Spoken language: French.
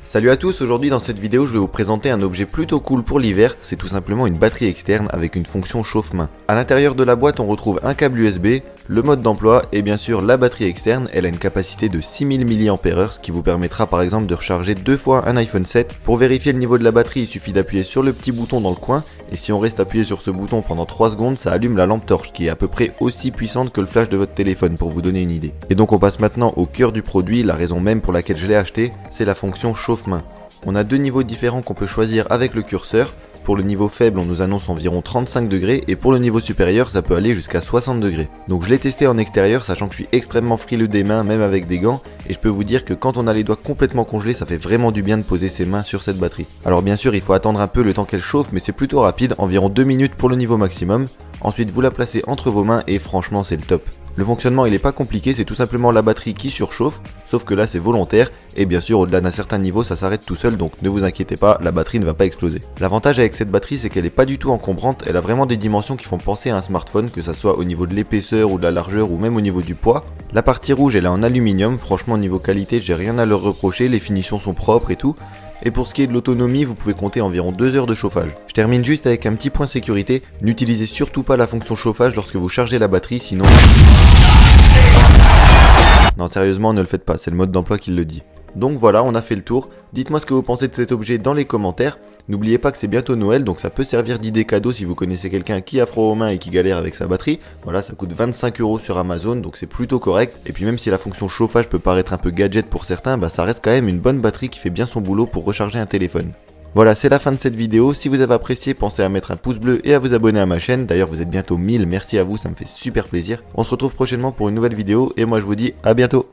Salut à tous, aujourd'hui dans cette vidéo je vais vous présenter un objet plutôt cool pour l'hiver, c'est tout simplement une batterie externe avec une fonction chauffe-main. A l'intérieur de la boîte on retrouve un câble USB, le mode d'emploi et bien sûr la batterie externe. Elle a une capacité de 6000 mAh, ce qui vous permettra par exemple de recharger 2 fois un iPhone 7. Pour vérifier le niveau de la batterie, il suffit d'appuyer sur le petit bouton dans le coin, et si on reste appuyé sur ce bouton pendant 3 secondes, ça allume la lampe torche qui est à peu près aussi puissante que le flash de votre téléphone pour vous donner une idée. Et donc on passe maintenant au cœur du produit, la raison même pour laquelle je l'ai acheté, c'est la fonction chauffe-main. On a deux niveaux différents qu'on peut choisir avec le curseur. Pour le niveau faible, on nous annonce environ 35 degrés et pour le niveau supérieur, ça peut aller jusqu'à 60 degrés. Donc je l'ai testé en extérieur, sachant que je suis extrêmement frileux des mains, même avec des gants, et je peux vous dire que quand on a les doigts complètement congelés, ça fait vraiment du bien de poser ses mains sur cette batterie. Alors bien sûr, il faut attendre un peu le temps qu'elle chauffe, mais c'est plutôt rapide, environ 2 minutes pour le niveau maximum. Ensuite, vous la placez entre vos mains et franchement, c'est le top. Le fonctionnement il est pas compliqué, c'est tout simplement la batterie qui surchauffe, sauf que là c'est volontaire, et bien sûr au-delà d'un certain niveau ça s'arrête tout seul, donc ne vous inquiétez pas, la batterie ne va pas exploser. L'avantage avec cette batterie c'est qu'elle est pas du tout encombrante, elle a vraiment des dimensions qui font penser à un smartphone, que ça soit au niveau de l'épaisseur ou de la largeur ou même au niveau du poids. La partie rouge elle est en aluminium, franchement au niveau qualité j'ai rien à leur reprocher, les finitions sont propres et tout. Et pour ce qui est de l'autonomie, vous pouvez compter environ 2 heures de chauffage. Je termine juste avec un petit point sécurité, n'utilisez surtout pas la fonction chauffage lorsque vous chargez la batterie, sinon... Non sérieusement ne le faites pas, c'est le mode d'emploi qui le dit. Donc voilà, on a fait le tour, dites-moi ce que vous pensez de cet objet dans les commentaires. N'oubliez pas que c'est bientôt Noël, donc ça peut servir d'idée cadeau si vous connaissez quelqu'un qui a froid aux mains et qui galère avec sa batterie. Voilà, ça coûte 25 € sur Amazon, donc c'est plutôt correct. Et puis même si la fonction chauffage peut paraître un peu gadget pour certains, ça reste quand même une bonne batterie qui fait bien son boulot pour recharger un téléphone. Voilà, c'est la fin de cette vidéo. Si vous avez apprécié, pensez à mettre un pouce bleu et à vous abonner à ma chaîne. D'ailleurs, vous êtes bientôt 1000, merci à vous, ça me fait super plaisir. On se retrouve prochainement pour une nouvelle vidéo et moi je vous dis à bientôt.